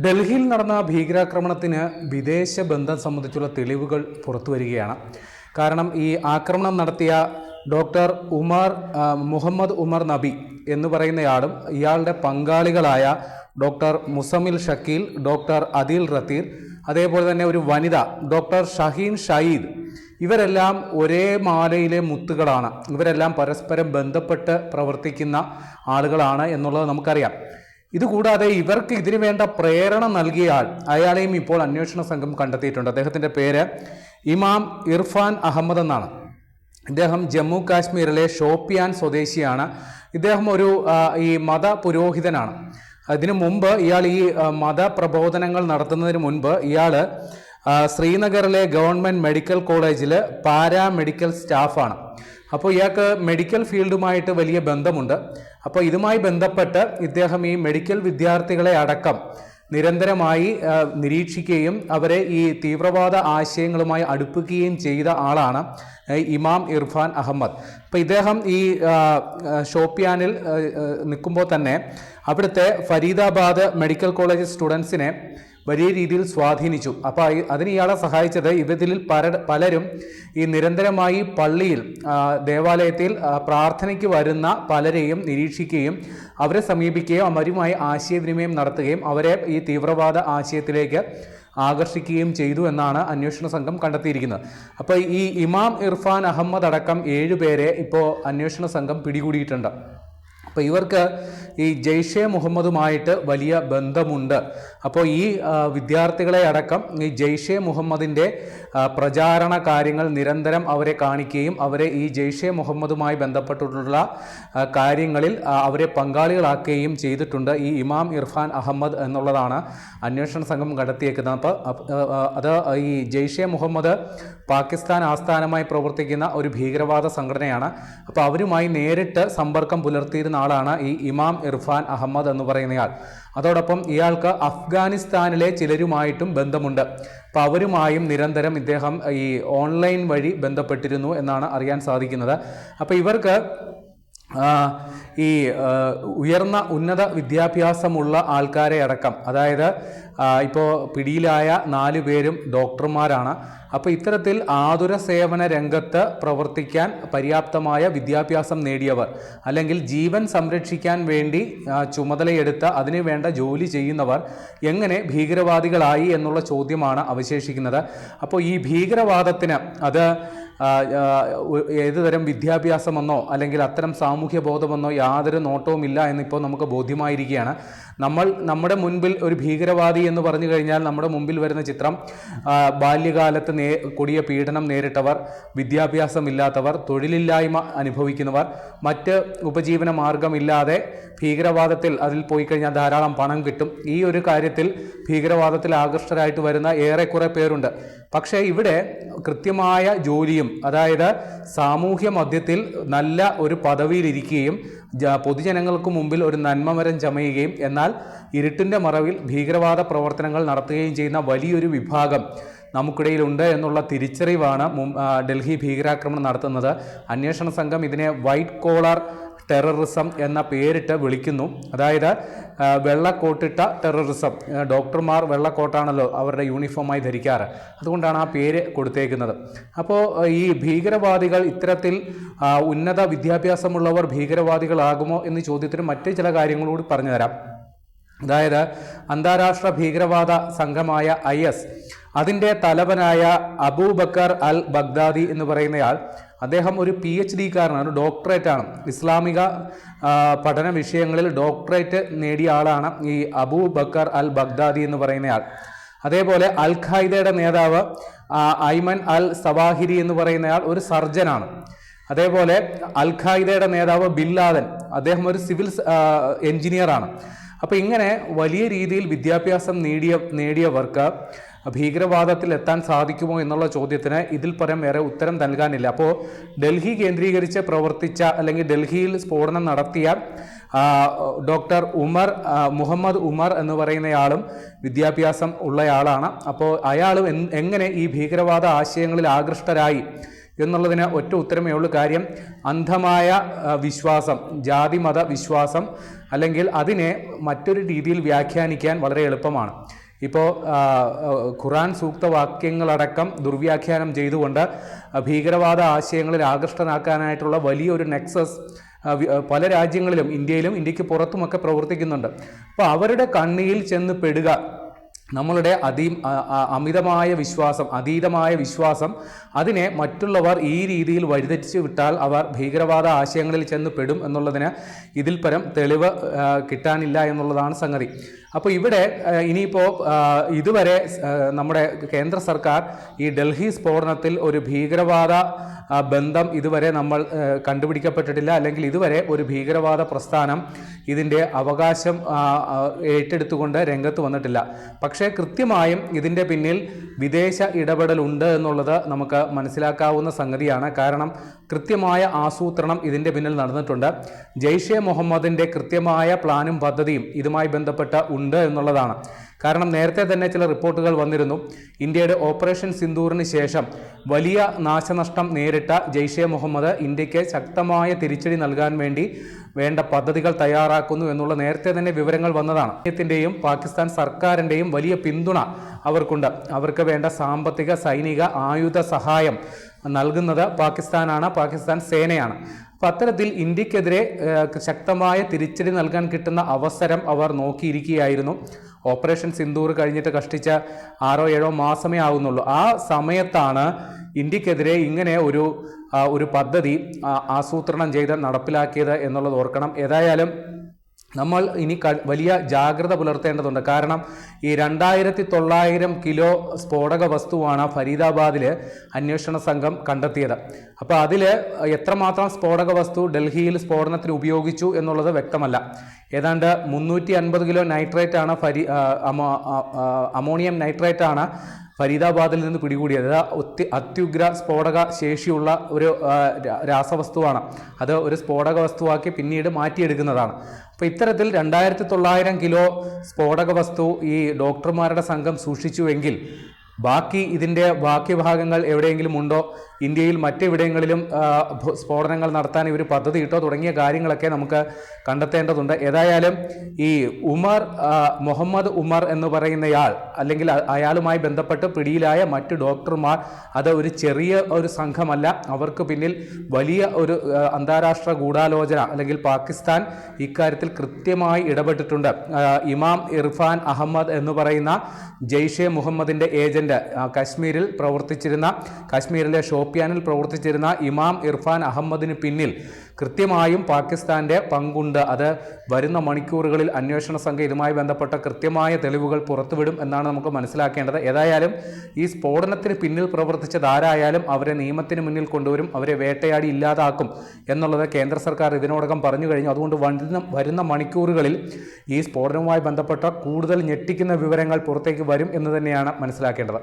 ഡൽഹിയിൽ നടന്ന ഭീകരാക്രമണത്തിന് വിദേശ ബന്ധം സംബന്ധിച്ചുള്ള തെളിവുകൾ പുറത്തുവരികയാണ്. കാരണം ഈ ആക്രമണം നടത്തിയ ഡോക്ടർ മുഹമ്മദ് ഉമർ നബി എന്ന് പറയുന്നയാളും ഇയാളുടെ പങ്കാളികളായ ഡോക്ടർ മുസമിൽ ഷക്കീൽ, ഡോക്ടർ അദിൽ റത്തീർ, അതേപോലെ തന്നെ ഒരു വനിത ഡോക്ടർ ഷഹീൻ ഷയീദ്, ഇവരെല്ലാം ഒരേ മാലയിലെ മുത്തുകളാണ്. ഇവരെല്ലാം പരസ്പരം ബന്ധപ്പെട്ട് പ്രവർത്തിക്കുന്ന ആളുകളാണ് എന്നുള്ളത് നമുക്കറിയാം. ഇതുകൂടാതെ ഇവർക്ക് ഇതിനു വേണ്ട പ്രേരണ നൽകിയ അയാളെയും ഇപ്പോൾ അന്വേഷണ സംഘം കണ്ടെത്തിയിട്ടുണ്ട്. അദ്ദേഹത്തിൻ്റെ പേര് ഇമാം ഇർഫാൻ അഹമ്മദ് എന്നാണ്. ഇദ്ദേഹം ജമ്മു കാശ്മീരിലെ ഷോപ്പിയാൻ സ്വദേശിയാണ്. ഇദ്ദേഹം ഒരു ഈ മത പുരോഹിതനാണ്. അതിനു മുമ്പ് ഇയാൾ ഈ മതപ്രബോധനങ്ങൾ നടത്തുന്നതിന് മുൻപ് ഇയാൾ ശ്രീനഗറിലെ ഗവൺമെൻറ് മെഡിക്കൽ കോളേജിൽ പാരാമെഡിക്കൽ സ്റ്റാഫാണ്. അപ്പോൾ ഇയാൾക്ക് മെഡിക്കൽ ഫീൽഡുമായിട്ട് വലിയ ബന്ധമുണ്ട്. അപ്പോൾ ഇതുമായി ബന്ധപ്പെട്ട് ഇദ്ദേഹം ഈ മെഡിക്കൽ വിദ്യാർത്ഥികളെ അടക്കം നിരന്തരമായി നിരീക്ഷിക്കുകയും അവരെ ഈ തീവ്രവാദ ആശയങ്ങളുമായി അടുപ്പിക്കുകയും ചെയ്ത ആളാണ് ഇമാം ഇർഫാൻ അഹമ്മദ്. അപ്പോൾ ഇദ്ദേഹം ഈ ഷോപ്പിയാനിൽ നിൽക്കുമ്പോൾ തന്നെ അവിടുത്തെ ഫരീദാബാദ് മെഡിക്കൽ കോളേജ് സ്റ്റുഡൻസിനെ വലിയ രീതിയിൽ സ്വാധീനിച്ചു. അപ്പോൾ അതിന് ഇയാളെ സഹായിച്ചത് ഇവരിൽ പലരും ഈ നിരന്തരമായി പള്ളിയിൽ ദേവാലയത്തിൽ പ്രാർത്ഥനയ്ക്ക് വരുന്ന പലരെയും നിരീക്ഷിക്കുകയും അവരെ സമീപിക്കുകയും അവരുമായി ആശയവിനിമയം നടത്തുകയും അവരെ ഈ തീവ്രവാദ ആശയത്തിലേക്ക് ആകർഷിക്കുകയും ചെയ്തു എന്നാണ് അന്വേഷണ സംഘം കണ്ടെത്തിയിരിക്കുന്നത്. അപ്പോൾ ഈ ഇമാം ഇർഫാൻ അഹമ്മദ് അടക്കം 7 പേരെ ഇപ്പോൾ അന്വേഷണ സംഘം പിടികൂടിയിട്ടുണ്ട്. അപ്പോൾ ഇവർക്ക് ഈ ജെയ്ഷെ മുഹമ്മദുമായിട്ട് വലിയ ബന്ധമുണ്ട്. അപ്പോൾ ഈ വിദ്യാർത്ഥികളെ അടക്കം ഈ ജെയ്ഷെ മുഹമ്മദിൻ്റെ പ്രചാരണ കാര്യങ്ങൾ നിരന്തരം അവരെ കാണിക്കുകയും അവരെ ഈ ജെയ്ഷെ മുഹമ്മദുമായി ബന്ധപ്പെട്ടിട്ടുള്ള കാര്യങ്ങളിൽ അവരെ പങ്കാളികളാക്കുകയും ചെയ്തിട്ടുണ്ട് ഈ ഇമാം ഇർഫാൻ അഹമ്മദ് എന്നുള്ളതാണ് അന്വേഷണ സംഘം കണ്ടെത്തിയേക്കുന്നത്. അപ്പോൾ അത് ഈ ജെയ്ഷെ മുഹമ്മദ് പാകിസ്ഥാൻ ആസ്ഥാനമായി പ്രവർത്തിക്കുന്ന ഒരു ഭീകരവാദ സംഘടനയാണ്. അപ്പോൾ അവരുമായി നേരിട്ട് സമ്പർക്കം പുലർത്തിയിരുന്ന ആളാണ് ഈ ഇമാം ഇർഫാൻ അഹമ്മദ് എന്ന് പറയുന്നയാൾ. അതോടൊപ്പം ഇയാൾക്ക് അഫ്ഗാനിസ്ഥാനിലെ ചിലരുമായിട്ടും ബന്ധമുണ്ട്. അപ്പോൾ അവരുമായും നിരന്തരം ഇദ്ദേഹം ഈ ഓൺലൈൻ വഴി ബന്ധപ്പെട്ടിരുന്നു എന്നാണ് അറിയാൻ സാധിക്കുന്നത്. അപ്പോൾ ഇവർക്ക് ഈ ഉയർന്ന ഉന്നത വിദ്യാഭ്യാസമുള്ള ആൾക്കാരെ അടക്കം, അതായത് ഇപ്പോൾ പിടിയിലായ 4 പേരും ഡോക്ടർമാരാണ്. അപ്പോൾ ഇത്തരത്തിൽ ആതുര സേവന രംഗത്ത് പ്രവർത്തിക്കാൻ പര്യാപ്തമായ വിദ്യാഭ്യാസം നേടിയവർ, അല്ലെങ്കിൽ ജീവൻ സംരക്ഷിക്കാൻ വേണ്ടി ചുമതലയെടുത്ത് അതിനു വേണ്ട ജോലി ചെയ്യുന്നവർ എങ്ങനെ ഭീകരവാദികളായി എന്നുള്ള ചോദ്യമാണ് അവശേഷിക്കുന്നത്. അപ്പോൾ ഈ ഭീകരവാദത്തിന് അത് ഏതുതരം വിദ്യാഭ്യാസമെന്നോ അല്ലെങ്കിൽ അത്തരം സാമൂഹ്യ ബോധമെന്നോ യാതൊരു നോട്ടവുമില്ല എന്നിപ്പോൾ നമുക്ക് ബോധ്യമായിരിക്കുകയാണ്. നമ്മുടെ മുൻപിൽ ഒരു ഭീകരവാദി എന്ന് പറഞ്ഞു കഴിഞ്ഞാൽ നമ്മുടെ മുമ്പിൽ വരുന്ന ചിത്രം ബാല്യകാലത്ത് കൊടിയ പീഡനം നേരിട്ടവർ, വിദ്യാഭ്യാസമില്ലാത്തവർ, തൊഴിലില്ലായ്മ അനുഭവിക്കുന്നവർ, മറ്റ് ഉപജീവന മാർഗമില്ലാതെ ഭീകരവാദത്തിൽ അതിൽ പോയി കഴിഞ്ഞാൽ ധാരാളം പണം കിട്ടും. ഈ ഒരു കാര്യത്തിൽ ഭീകരവാദത്തിൽ ആകൃഷ്ടരായിട്ട് വരുന്ന ഏറെക്കുറെ പേരുണ്ട്. പക്ഷേ ഇവിടെ കൃത്യമായ ജോലിയും, അതായത് സാമൂഹ്യ മധ്യത്തിൽ നല്ല ഒരു പദവിയിലിരിക്കുകയും പൊതുജനങ്ങൾക്ക് മുമ്പിൽ ഒരു നന്മമരം ചമയുകയും എന്നാൽ ഇരുട്ടിൻ്റെ മറവിൽ ഭീകരവാദ പ്രവർത്തനങ്ങൾ നടത്തുകയും ചെയ്യുന്ന വലിയൊരു വിഭാഗം നമുക്കിടയിലുണ്ട് എന്നുള്ള തിരിച്ചറിവാണ് ഡൽഹി ഭീകരാക്രമണം നടത്തുന്നത്. അന്വേഷണ സംഘം ഇതിനെ വൈറ്റ് കോളർ ടെററിസം എന്ന പേരിട്ട് വിളിക്കുന്നു. അതായത് വെള്ളക്കോട്ടിട്ട ടെററിസം. ഡോക്ടർമാർ വെള്ളക്കോട്ടാണല്ലോ അവരുടെ യൂണിഫോമായി ധരിക്കാറ്, അതുകൊണ്ടാണ് ആ പേര് കൊടുത്തേക്കുന്നത്. അപ്പോൾ ഈ ഭീകരവാദികൾ ഇത്തരത്തിൽ ഉന്നത വിദ്യാഭ്യാസമുള്ളവർ ഭീകരവാദികളാകുമോ എന്ന ചോദ്യത്തിന് മറ്റ് ചില കാര്യങ്ങളൂടി പറഞ്ഞു തരാം. അതായത് അന്താരാഷ്ട്ര ഭീകരവാദ സംഘമായ IS അതിൻ്റെ തലവനായ അബൂബക്കർ അൽ ബഗ്ദാദി എന്ന് പറയുന്നയാൾ, അദ്ദേഹം ഒരു PhD കാരനാണ്, ഡോക്ടറേറ്റ് ആണ്. ഇസ്ലാമിക പഠന വിഷയങ്ങളിൽ ഡോക്ടറേറ്റ് നേടിയ ആളാണ് ഈ അബൂബക്കർ അൽ ബഗ്ദാദി എന്ന് പറയുന്നയാൾ. അതേപോലെ അൽ ഖായിദയുടെ നേതാവ് ഐമൻ അൽ സവാഹിരി എന്ന് പറയുന്നയാൾ ഒരു സർജനാണ്. അതേപോലെ അൽ ഖായിദയുടെ നേതാവ് ബിൻ ലാദൻ, അദ്ദേഹം ഒരു സിവിൽ എഞ്ചിനീയറാണ്. അപ്പോൾ ഇങ്ങനെ വലിയ രീതിയിൽ വിദ്യാഭ്യാസം നേടിയവർക്ക് ഭീകരവാദത്തിൽ എത്താൻ സാധിക്കുമോ എന്നുള്ള ചോദ്യത്തിന് ഇതിൽ പരം വേറെ ഉത്തരം നൽകാനില്ല. അപ്പോൾ ഡൽഹി കേന്ദ്രീകരിച്ച് പ്രവർത്തിച്ച അല്ലെങ്കിൽ ഡൽഹിയിൽ സ്ഫോടനം നടത്തിയ ഡോക്ടർ മുഹമ്മദ് ഉമർ എന്ന് പറയുന്നയാളും വിദ്യാഭ്യാസം ഉള്ളയാളാണ്. അപ്പോൾ അയാളും എങ്ങനെ ഈ ഭീകരവാദ ആശയങ്ങളിൽ ആകൃഷ്ടരായി എന്നുള്ളതിന് ഒറ്റ ഉത്തരമേ ഉള്ളൂ. കാര്യം അന്ധമായ വിശ്വാസം, ജാതിമത വിശ്വാസം, അല്ലെങ്കിൽ അതിനെ മറ്റൊരു രീതിയിൽ വ്യാഖ്യാനിക്കാൻ വളരെ എളുപ്പമാണ്. ഇപ്പോൾ ഖുർആൻ സൂക്തവാക്യങ്ങളടക്കം ദുർവ്യാഖ്യാനം ചെയ്തുകൊണ്ട് ഭീകരവാദ ആശയങ്ങളിൽ ആകൃഷ്ടനാക്കാനായിട്ടുള്ള വലിയൊരു നെക്സസ് പല രാജ്യങ്ങളിലും, ഇന്ത്യയിലും ഇന്ത്യക്ക് പുറത്തുമൊക്കെ പ്രവർത്തിക്കുന്നുണ്ട്. അപ്പോൾ അവരുടെ കണ്ണിയിൽ ചെന്ന് പെടുക, നമ്മളുടെ അമിതമായ വിശ്വാസം, അതീതമായ വിശ്വാസം, അതിനെ മറ്റുള്ളവർ ഈ രീതിയിൽ വഴിതെറ്റിച്ച് വിട്ടാൽ അവർ ഭീകരവാദ ആശയങ്ങളിൽ ചെന്ന് പെടും എന്നുള്ളതിന് ഇതിൽ പരം തെളിവ് കിട്ടാനില്ല എന്നുള്ളതാണ് സംഗതി. അപ്പോൾ ഇവിടെ ഇനിയിപ്പോൾ ഇതുവരെ നമ്മുടെ കേന്ദ്ര സർക്കാർ ഈ ഡൽഹി സ്ഫോടനത്തിൽ ഒരു ഭീകരവാദ ബന്ധം ഇതുവരെ നമ്മൾ കണ്ടുപിടിക്കപ്പെട്ടിട്ടില്ല, അല്ലെങ്കിൽ ഇതുവരെ ഒരു ഭീകരവാദ പ്രസ്ഥാനം ഇതിൻ്റെ അവകാശം ഏറ്റെടുത്തുകൊണ്ട് രംഗത്ത് വന്നിട്ടില്ല. പക്ഷേ കൃത്യമായും ഇതിൻ്റെ പിന്നിൽ വിദേശ ഇടപെടലുണ്ട് എന്നുള്ളത് നമുക്ക് മനസ്സിലാക്കാവുന്ന സംഗതിയാണ്. കാരണം കൃത്യമായ ആസൂത്രണം ഇതിൻ്റെ പിന്നിൽ നടന്നിട്ടുണ്ട്. ജെയ്ഷെ മുഹമ്മദിൻ്റെ കൃത്യമായ പ്ലാനും പദ്ധതിയും ഇതുമായി ബന്ധപ്പെട്ട ഉണ്ട് എന്നുള്ളതാണ്. കാരണം നേരത്തെ തന്നെ ചില റിപ്പോർട്ടുകൾ വന്നിരുന്നു. ഇന്ത്യയുടെ ഓപ്പറേഷൻ സിന്ദൂറിന് ശേഷം വലിയ നാശനഷ്ടം നേരിട്ട ജെയ്ഷെ മുഹമ്മദ് ഇന്ത്യക്ക് ശക്തമായ തിരിച്ചടി നൽകാൻ വേണ്ടി വേണ്ട പദ്ധതികൾ തയ്യാറാക്കുന്നു എന്നുള്ള നേരത്തെ തന്നെ വിവരങ്ങൾ വന്നതാണ്. ഇന്ത്യത്തിൻ്റെയും പാകിസ്ഥാൻ സർക്കാരിൻ്റെയും വലിയ പിന്തുണ അവർക്കുണ്ട്. അവർക്ക് വേണ്ട സാമ്പത്തിക, സൈനിക, ആയുധ സഹായം നൽകുന്നത് പാകിസ്ഥാനാണ്, പാകിസ്ഥാൻ സേനയാണ്. അപ്പം അത്തരത്തിൽ ഇന്ത്യക്കെതിരെ ശക്തമായ തിരിച്ചടി നൽകാൻ കിട്ടുന്ന അവസരം അവർ നോക്കിയിരിക്കുകയായിരുന്നു. ഓപ്പറേഷൻ സിന്ദൂർ കഴിഞ്ഞിട്ട് കഷ്ടിച്ച 6-7 മാസമേ ആകുന്നുള്ളൂ. ആ സമയത്താണ് ഇന്ത്യക്കെതിരെ ഇങ്ങനെ ഒരു പദ്ധതി ആസൂത്രണം ചെയ്ത് നടപ്പിലാക്കിയത് എന്നുള്ളത് ഓർക്കണം. ഏതായാലും നമ്മൾ ഇനി വലിയ ജാഗ്രത പുലർത്തേണ്ടതുണ്ട്. കാരണം ഈ 2900 കിലോ സ്ഫോടക വസ്തുവാണ് ഫരീദാബാദിൽ അന്വേഷണ സംഘം കണ്ടെത്തിയത്. അപ്പോൾ അതിൽ എത്രമാത്രം സ്ഫോടക വസ്തു ഡൽഹിയിൽ സ്ഫോടനത്തിന് ഉപയോഗിച്ചു എന്നുള്ളത് വ്യക്തമല്ല. ഏതാണ്ട് 350 കിലോ നൈട്രേറ്റ് ആണ് അമോണിയം നൈട്രേറ്റ് ആണ് ഫരീദാബാദിൽ നിന്ന് പിടികൂടിയത്. അത്യുഗ്ര സ്ഫോടക ശേഷിയുള്ള ഒരു രാസവസ്തുവാണ്. അത് ഒരു സ്ഫോടക വസ്തുവാക്കി പിന്നീട് മാറ്റിയെടുക്കുന്നതാണ്. അപ്പോൾ ഇത്തരത്തിൽ 2900 കിലോ സ്ഫോടക വസ്തു ഈ ഡോക്ടർമാരുടെ സംഘം സൂക്ഷിച്ചുവെങ്കിൽ ഇതിൻ്റെ ബാക്കി ഭാഗങ്ങൾ എവിടെയെങ്കിലും ഉണ്ടോ, ഇന്ത്യയിൽ മറ്റെവിടെയെങ്കിലും സ്ഫോടനങ്ങൾ നടത്താൻ ഇവർ പദ്ധതി ഇട്ടോ തുടങ്ങിയ കാര്യങ്ങളൊക്കെ നമുക്ക് കണ്ടെത്തേണ്ടതുണ്ട്. ഏതായാലും ഈ മുഹമ്മദ് ഉമർ എന്ന് പറയുന്നയാൾ, അല്ലെങ്കിൽ അയാളുമായി ബന്ധപ്പെട്ട് പിടിയിലായ മറ്റ് ഡോക്ടർമാർ, അത് ഒരു ചെറിയ ഒരു സംഘമല്ല. അവർക്ക് പിന്നിൽ വലിയ ഒരു അന്താരാഷ്ട്ര ഗൂഢാലോചന, അല്ലെങ്കിൽ പാകിസ്ഥാൻ ഇക്കാര്യത്തിൽ കൃത്യമായി ഇടപെട്ടിട്ടുണ്ട്. ഇമാം ഇർഫാൻ അഹമ്മദ് എന്ന് പറയുന്ന ജെയ്ഷെ മുഹമ്മദിൻ്റെ ഏജന്റ്, കാശ്മീരിലെ ഷോപ്പിയാനിൽ പ്രവർത്തിച്ചിരുന്ന ഇമാം ഇർഫാൻ അഹമ്മദിന് പിന്നിൽ കൃത്യമായും പാകിസ്ഥാൻ്റെ പങ്കുണ്ട്. അത് വരുന്ന മണിക്കൂറുകളിൽ അന്വേഷണ സംഘം ഇതുമായി ബന്ധപ്പെട്ട കൃത്യമായ തെളിവുകൾ പുറത്തുവിടും എന്നാണ് നമുക്ക് മനസ്സിലാക്കേണ്ടത്. ഏതായാലും ഈ സ്ഫോടനത്തിന് പിന്നിൽ പ്രവർത്തിച്ചത് ആരായാലും അവരെ നിയമത്തിന് മുന്നിൽ കൊണ്ടുവരും, അവരെ വേട്ടയാടി ഇല്ലാതാക്കും എന്നുള്ളത് കേന്ദ്ര സർക്കാർ ഇതിനോടകം പറഞ്ഞു കഴിഞ്ഞു. അതുകൊണ്ട് വരുന്ന മണിക്കൂറുകളിൽ ഈ സ്ഫോടനവുമായി ബന്ധപ്പെട്ട കൂടുതൽ ഞെട്ടിക്കുന്ന വിവരങ്ങൾ പുറത്തേക്ക് വരും എന്ന് തന്നെയാണ് മനസ്സിലാക്കേണ്ടത്.